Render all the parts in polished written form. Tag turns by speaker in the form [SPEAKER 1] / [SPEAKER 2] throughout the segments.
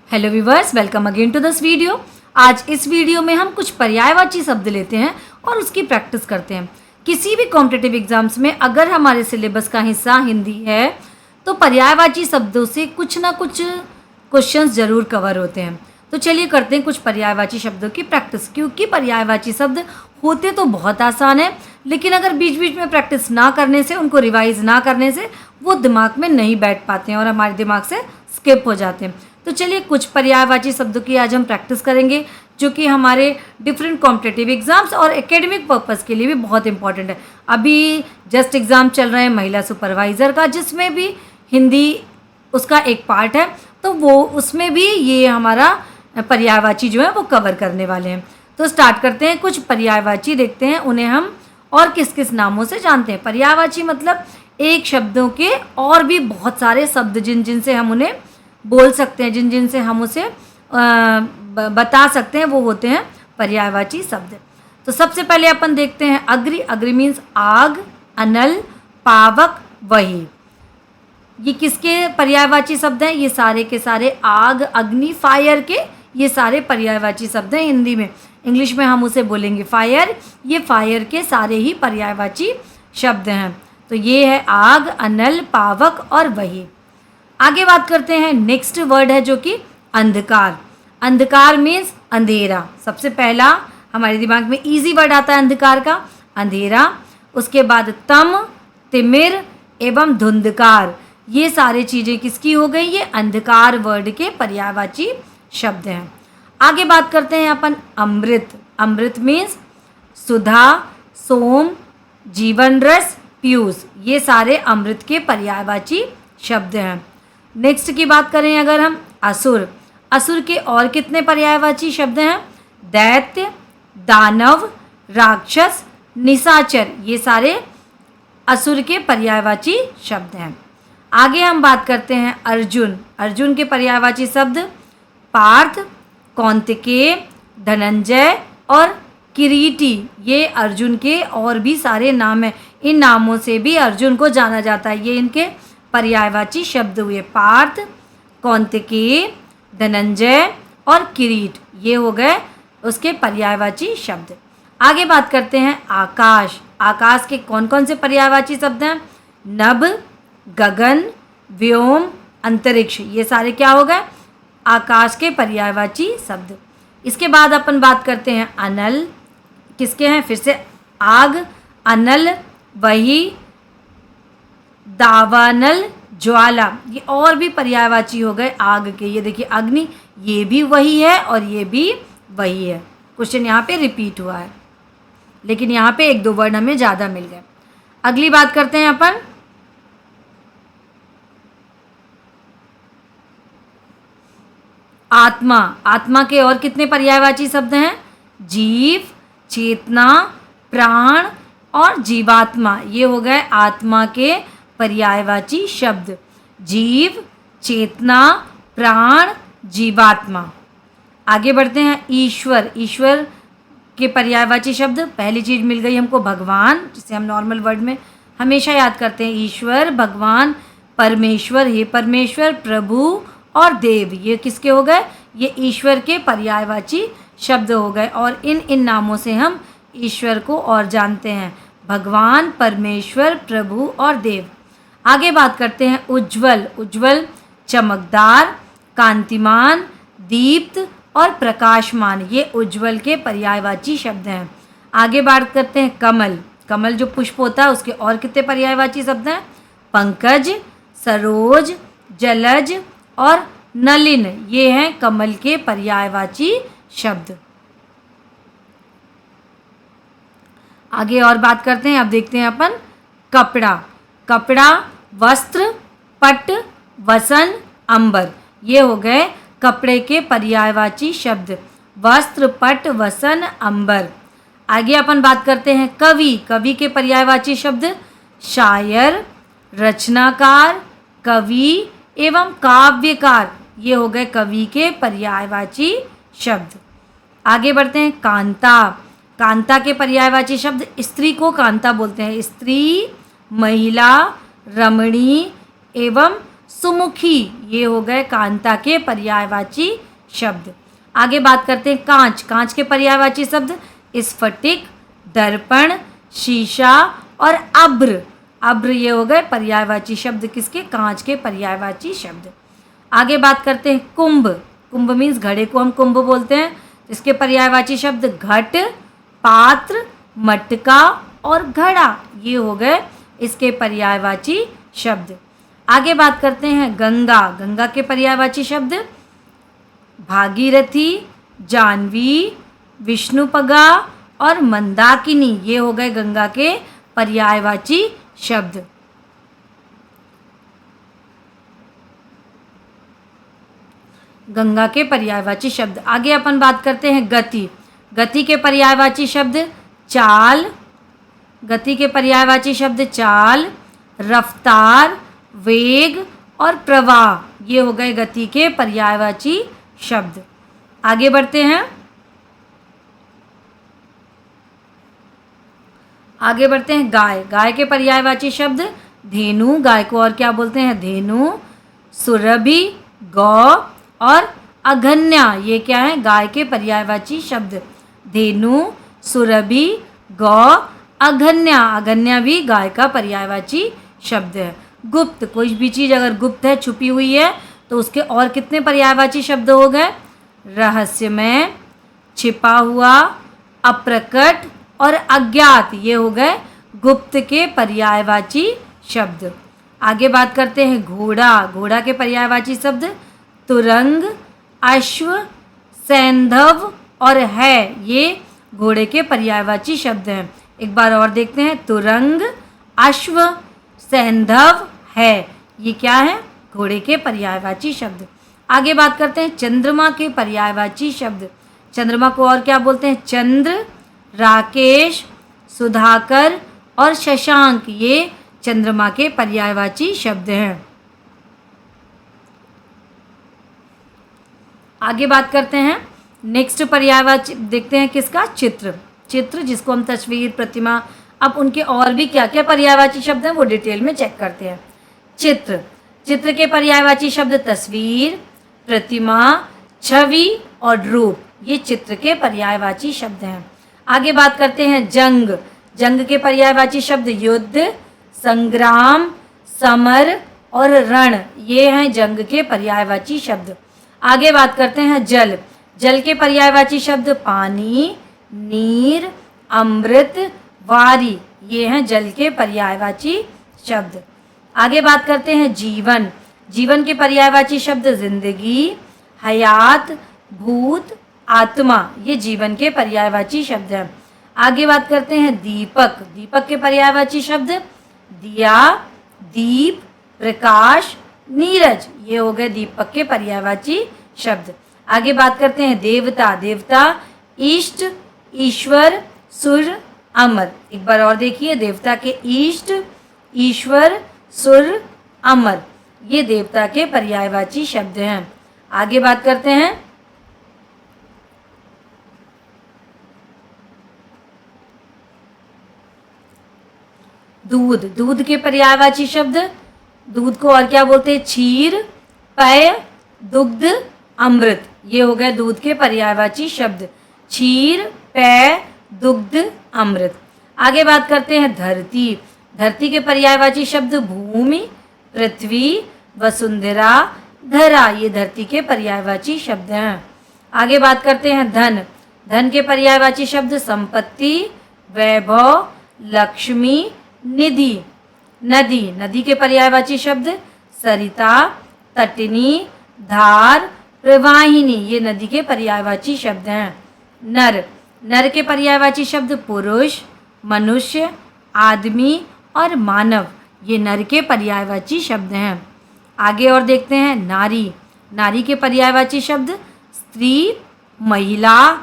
[SPEAKER 1] Hello viewers, welcome again to this video. आज इस video में हम कुछ पर्यायवाची शब्द लेते हैं और उसकी प्रैक्टिस करते हैं। किसी भी कॉम्पिटिटिव एग्जाम्स में अगर हमारे सिलेबस का हिस्सा हिंदी है तो पर्यायवाची शब्दों से कुछ ना कुछ क्वेश्चंस जरूर कवर होते हैं। तो चलिए करते हैं कुछ पर्यायवाची शब्दों की प्रैक्टिस, क्योंकि पर्यायवाची शब्द होते तो बहुत आसान है, लेकिन अगर बीच बीच में प्रैक्टिस ना करने से, उनको रिवाइज ना करने से वो दिमाग में नहीं बैठ पाते हैं और हमारे दिमाग से स्किप हो जाते हैं। तो चलिए कुछ पर्यायवाची शब्दों की आज हम प्रैक्टिस करेंगे, जो कि हमारे डिफरेंट कॉम्पिटिटिव एग्जाम्स और एकेडमिक पर्पस के लिए भी बहुत इंपॉर्टेंट है। अभी जस्ट एग्ज़ाम चल रहे हैं महिला सुपरवाइज़र का, जिसमें भी हिंदी उसका एक पार्ट है, तो वो उसमें भी ये हमारा पर्यायवाची जो है वो कवर करने वाले हैं। तो स्टार्ट करते हैं, कुछ पर्यायवाची देखते हैं, उन्हें हम और किस किस नामों से जानते हैं। पर्यायवाची मतलब एक शब्दों के और भी बहुत सारे शब्द जिनसे हम उन्हें बोल सकते हैं, जिनसे हम उसे बता सकते हैं, वो होते हैं पर्यायवाची शब्द। तो सबसे पहले अपन देखते हैं अग्रि। अग्रि मीन्स आग, अनल, पावक, वही। ये किसके पर्यायवाची शब्द हैं? ये सारे के सारे आग, अग्नि, फायर के ये सारे पर्यायवाची शब्द हैं हिंदी में। इंग्लिश में हम उसे बोलेंगे फायर। ये फायर के सारे ही पर्यायवाची शब्द हैं। तो ये है आग, अनल, पावक और वही। आगे बात करते हैं, नेक्स्ट वर्ड है जो कि अंधकार। अंधकार मीन्स अंधेरा। सबसे पहला हमारे दिमाग में इजी वर्ड आता है अंधकार का, अंधेरा। उसके बाद तम, तिमिर एवं धुंधकार, ये सारे चीज़ें किसकी हो गई? ये अंधकार वर्ड के पर्यायवाची शब्द हैं। आगे बात करते हैं अपन अमृत। अमृत मीन्स सुधा, सोम, जीवन रस, पीयूष, ये सारे अमृत के पर्यायवाची शब्द हैं। नेक्स्ट की बात करें अगर हम असुर। असुर के और कितने पर्यायवाची शब्द हैं? दैत्य, दानव, राक्षस, निशाचर, ये सारे असुर के पर्यायवाची शब्द हैं। आगे हम बात करते हैं अर्जुन। अर्जुन के पर्यायवाची शब्द पार्थ, कौंतिकेय, धनंजय और किरीटी, ये अर्जुन के और भी सारे नाम हैं। इन नामों से भी अर्जुन को जाना जाता है। ये इनके पर्यायवाची शब्द हुए, पार्थ, कौंतिकेय, धनंजय और किरीट, ये हो गए उसके पर्यायवाची शब्द। आगे बात करते हैं आकाश। आकाश के कौन कौन से पर्यायवाची शब्द हैं? नभ, गगन, व्योम, अंतरिक्ष, ये सारे क्या हो गए? आकाश के पर्यायवाची शब्द। इसके बाद अपन बात करते हैं अनल। किसके हैं? फिर से आग, अनल, वही, दावानल, ज्वाला, ये और भी पर्यायवाची हो गए आग के। ये देखिए अग्नि, ये भी वही है और ये भी वही है। क्वेश्चन यहाँ पे रिपीट हुआ है, लेकिन यहाँ पे एक दो वर्ड हमें ज़्यादा मिल गए। अगली बात करते हैं अपन आत्मा। आत्मा के और कितने पर्यायवाची शब्द हैं? जीव, चेतना, प्राण और जीवात्मा, ये हो गए आत्मा के पर्यायवाची शब्द। जीव, चेतना, प्राण, जीवात्मा। आगे बढ़ते हैं ईश्वर। ईश्वर के पर्यायवाची शब्द, पहली चीज़ मिल गई हमको भगवान, जिसे हम नॉर्मल वर्ड में हमेशा याद करते हैं। ईश्वर, भगवान, परमेश्वर, हे परमेश्वर, प्रभु और देव, ये किसके हो गए? ये ईश्वर के पर्यायवाची शब्द हो गए। और इन नामों से हम ईश्वर को और जानते हैं, भगवान, परमेश्वर, प्रभु और देव। आगे बात करते हैं उज्ज्वल। उज्ज्वल चमकदार, कांतिमान, दीप्त और प्रकाशमान, ये उज्ज्वल के पर्यायवाची शब्द हैं। आगे बात करते हैं कमल। कमल जो पुष्प होता है उसके और कितने पर्यायवाची शब्द हैं? पंकज, सरोज, जलज और नलिन, ये हैं कमल के पर्यायवाची शब्द। आगे और बात करते हैं, अब देखते हैं अपन कपड़ा। कपड़ा, वस्त्र, पट, वसन, अंबर, ये हो गए कपड़े के पर्यायवाची शब्द। वस्त्र, पट, वसन, अंबर। आगे अपन बात करते हैं कवि। कवि के पर्यायवाची शब्द शायर, रचनाकार, कवि एवं काव्यकार, ये हो गए कवि के पर्यायवाची शब्द। आगे बढ़ते हैं कांता। कांता के पर्यायवाची शब्द, स्त्री को कांता बोलते हैं। स्त्री, महिला, रमणी एवं सुमुखी, ये हो गए कांता के पर्यायवाची शब्द। आगे बात करते हैं कांच। कांच के पर्यायवाची शब्द स्फटिक, दर्पण, शीशा और अभ्र। अभ्र ये हो गए पर्यायवाची शब्द किसके? कांच के पर्यायवाची शब्द। आगे बात करते हैं कुंभ। कुंभ मीन्स घड़े को हम कुंभ बोलते हैं। इसके पर्यायवाची शब्द घट, पात्र, मटका और घड़ा, ये हो गए इसके पर्यायवाची शब्द। आगे बात करते हैं गंगा। गंगा के पर्यायवाची शब्द भागीरथी, जाह्नवी, विष्णुपगा और मंदाकिनी, ये हो गए गंगा के पर्यायवाची शब्द। गंगा के पर्यायवाची शब्द। आगे अपन बात करते हैं गति। गति के पर्यायवाची शब्द चाल। गति के पर्यायवाची शब्द चाल, रफ्तार, वेग और प्रवाह, ये हो गए गति के पर्यायवाची शब्द। आगे बढ़ते हैं। आगे बढ़ते हैं गाय। गाय के पर्यायवाची शब्द धेनु। गाय को और क्या बोलते हैं? धेनु, सुरभि, गौ और अघन्या, ये क्या है? गाय के पर्यायवाची शब्द। धेनु, सुरभि, गौ, अघन्या। अघन्या भी गाय का पर्यायवाची शब्द है। गुप्त, कोई भी चीज़ अगर गुप्त है, छुपी हुई है, तो उसके और कितने पर्यायवाची शब्द हो गए? रहस्यमय, छिपा हुआ, अप्रकट और अज्ञात, ये हो गए गुप्त के पर्यायवाची शब्द। आगे बात करते हैं घोड़ा। घोड़ा के पर्यायवाची शब्द तुरंग, अश्व, सैंधव और है, ये घोड़े के पर्यायवाची शब्द हैं। एक बार और देखते हैं। तुरंग, अश्व, सैंधव, है, ये क्या है? घोड़े के पर्यायवाची शब्द। आगे बात करते हैं चंद्रमा के पर्यायवाची शब्द। चंद्रमा को और क्या बोलते हैं? चंद्र, राकेश, सुधाकर और शशांक, ये चंद्रमा के पर्यायवाची शब्द हैं। आगे बात करते हैं नेक्स्ट पर्यायवाची, देखते हैं किसका? चित्र। चित्र जिसको हम तस्वीर, प्रतिमा, अब उनके और भी क्या क्या पर्यायवाची शब्द हैं वो डिटेल में चेक करते हैं। चित्र। चित्र के पर्यायवाची शब्द तस्वीर, प्रतिमा, छवि और रूप, ये चित्र के पर्यायवाची शब्द हैं। आगे बात करते हैं जंग। जंग के पर्यायवाची शब्द युद्ध, संग्राम, समर और रण, ये हैं जंग के पर्यायवाची शब्द। आगे बात करते हैं जल। जल के पर्यायवाची शब्द पानी, नीर, अमृत, वारी, ये हैं जल के पर्यायवाची शब्द। आगे बात करते हैं जीवन। जीवन के पर्यायवाची शब्द जिंदगी, हयात, भूत, आत्मा, ये जीवन के पर्यायवाची शब्द हैं। आगे बात करते हैं दीपक। दीपक के पर्यायवाची शब्द दिया, दीप, प्रकाश, नीरज, ये हो गए दीपक के पर्यायवाची शब्द। आगे बात करते हैं देवता। देवता इष्ट, ईश्वर, सुर, अमर। एक बार और देखिए, देवता के इष्ट, ईश्वर, सुर, अमर, ये देवता के पर्यायवाची शब्द हैं। आगे बात करते हैं दूध। दूध के पर्यायवाची शब्द, दूध को और क्या बोलते हैं? क्षीर, पेय, दुग्ध, अमृत, ये हो गए दूध के पर्यायवाची शब्द। क्षीर, पेय, दुग्ध, अमृत। आगे बात करते हैं धरती। धरती के पर्यायवाची शब्द भूमि, पृथ्वी, वसुंधरा, धरा, ये धरती के पर्यायवाची शब्द हैं। आगे बात करते हैं धन। धन के पर्यायवाची शब्द संपत्ति, वैभव, लक्ष्मी, निधि। नदी। नदी के पर्यायवाची शब्द सरिता, तटिनी, धार, प्रवाहिनी, ये नदी के पर्यायवाची शब्द हैं। नर। नर के पर्यायवाची शब्द पुरुष, मनुष्य, आदमी और मानव, ये नर के पर्यायवाची शब्द हैं। आगे और देखते हैं नारी। नारी के पर्यायवाची शब्द स्त्री, महिला,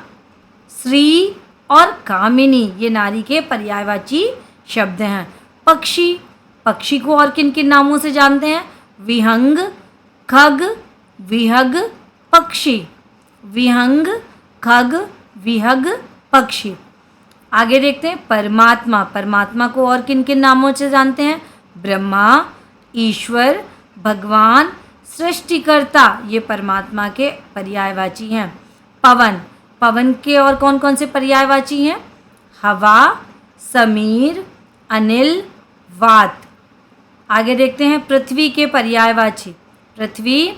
[SPEAKER 1] श्री और कामिनी, ये नारी के पर्यायवाची शब्द हैं। पक्षी। पक्षी को और किन किन नामों से जानते हैं? विहंग, खग, विहग, पक्षी। विहंग, खग, विहग, पक्षी। आगे देखते हैं परमात्मा। परमात्मा को और किन किन नामों से जानते हैं? ब्रह्मा, ईश्वर, भगवान सृष्टिकर्ता, ये परमात्मा के पर्यायवाची हैं। पवन, पवन के और कौन कौन से पर्यायवाची हैं? हवा, समीर, अनिल, वात। आगे देखते हैं पृथ्वी के पर्यायवाची। पृथ्वी,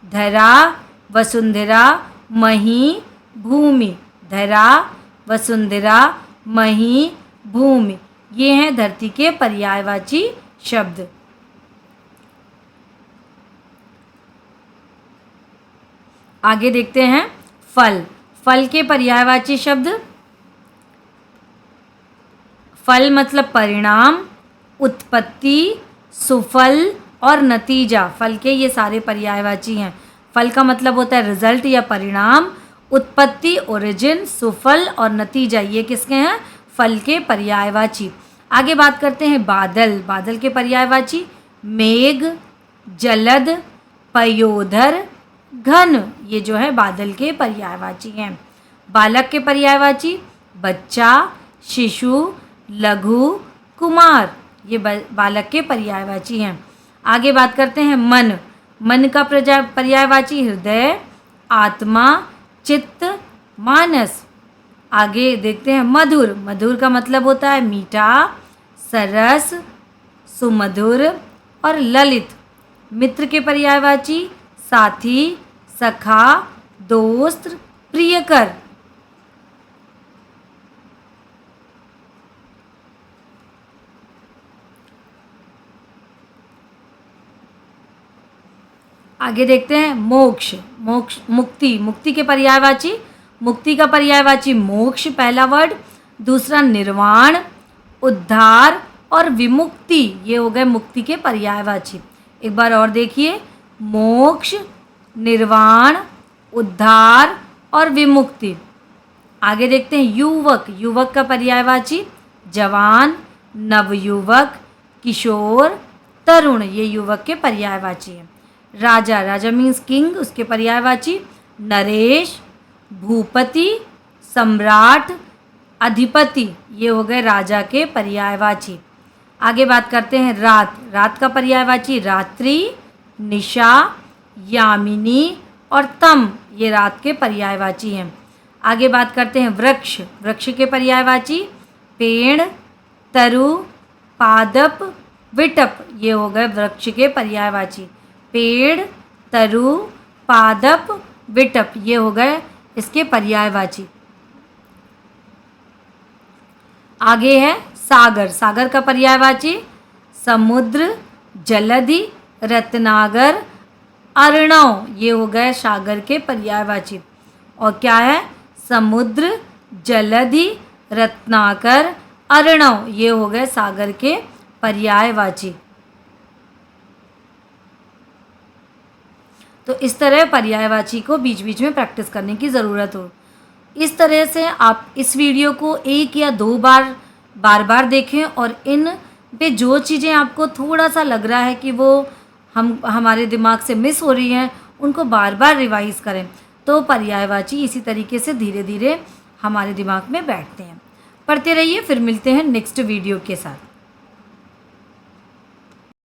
[SPEAKER 1] धरा, वसुंधरा, मही, भूमि। धरा, वसुंधरा, मही, भूमि, ये हैं धरती के पर्यायवाची शब्द। आगे देखते हैं फल। फल के पर्यायवाची शब्द। फल मतलब परिणाम, उत्पत्ति, सुफल और नतीजा। फल के ये सारे पर्यायवाची हैं। फल का मतलब होता है रिजल्ट या परिणाम, उत्पत्ति ओरिजिन, सुफल और नतीजा, ये किसके हैं? फल के पर्यायवाची। आगे बात करते हैं बादल। बादल के पर्यायवाची मेघ, जलद, पयोधर, घन, ये जो है बादल के पर्यायवाची हैं। बालक के पर्यायवाची बच्चा, शिशु, लघु, कुमार, ये बालक के पर्यायवाची हैं। आगे बात करते हैं मन। मन का पर्यायवाची हृदय, आत्मा, चित्त, मानस। आगे देखते हैं मधुर। मधुर का मतलब होता है मीठा, सरस, सुमधुर और ललित। मित्र के पर्यायवाची साथी, सखा, दोस्त, प्रियकर। आगे देखते हैं मोक्ष। मोक्ष मुक्ति। मुक्ति के पर्यायवाची, मुक्ति का पर्यायवाची मोक्ष पहला वर्ड, दूसरा निर्वाण, उद्धार और विमुक्ति, ये हो गए मुक्ति के पर्यायवाची। एक बार और देखिए, मोक्ष, निर्वाण, उद्धार और विमुक्ति। आगे देखते हैं युवक। युवक का पर्यायवाची जवान, नवयुवक, किशोर, तरुण, ये युवक के पर्यायवाची हैं। राजा। राजा मीन्स किंग, उसके पर्यायवाची नरेश, भूपति, सम्राट, अधिपति, ये हो गए राजा के पर्यायवाची। आगे बात करते हैं रात। रात का पर्यायवाची रात्रि, निशा, यामिनी और तम, ये रात के पर्यायवाची हैं। आगे बात करते हैं वृक्ष। वृक्ष के पर्यायवाची पेड़, तरु, पादप, विटप, ये हो गए वृक्ष के पर्यायवाची। पेड़, तरु, पादप, विटप, ये हो गए इसके पर्यायवाची। आगे है सागर। सागर का पर्यायवाची समुद्र, जलधि, रत्नागर, अर्णव, ये हो गए सागर के पर्यायवाची। और क्या है? समुद्र, जलधि, रत्नाकर, अर्णव, ये हो गए सागर के पर्यायवाची। तो इस तरह पर्यायवाची को बीच बीच में प्रैक्टिस करने की ज़रूरत हो। इस तरह से आप इस वीडियो को एक या दो बार बार देखें और इन पे जो चीज़ें आपको थोड़ा सा लग रहा है कि वो हमारे दिमाग से मिस हो रही हैं, उनको बार बार रिवाइज़ करें, तो पर्यायवाची इसी तरीके से धीरे धीरे हमारे दिमाग में बैठते हैं। पढ़ते रहिए, फिर मिलते हैं नेक्स्ट वीडियो के साथ।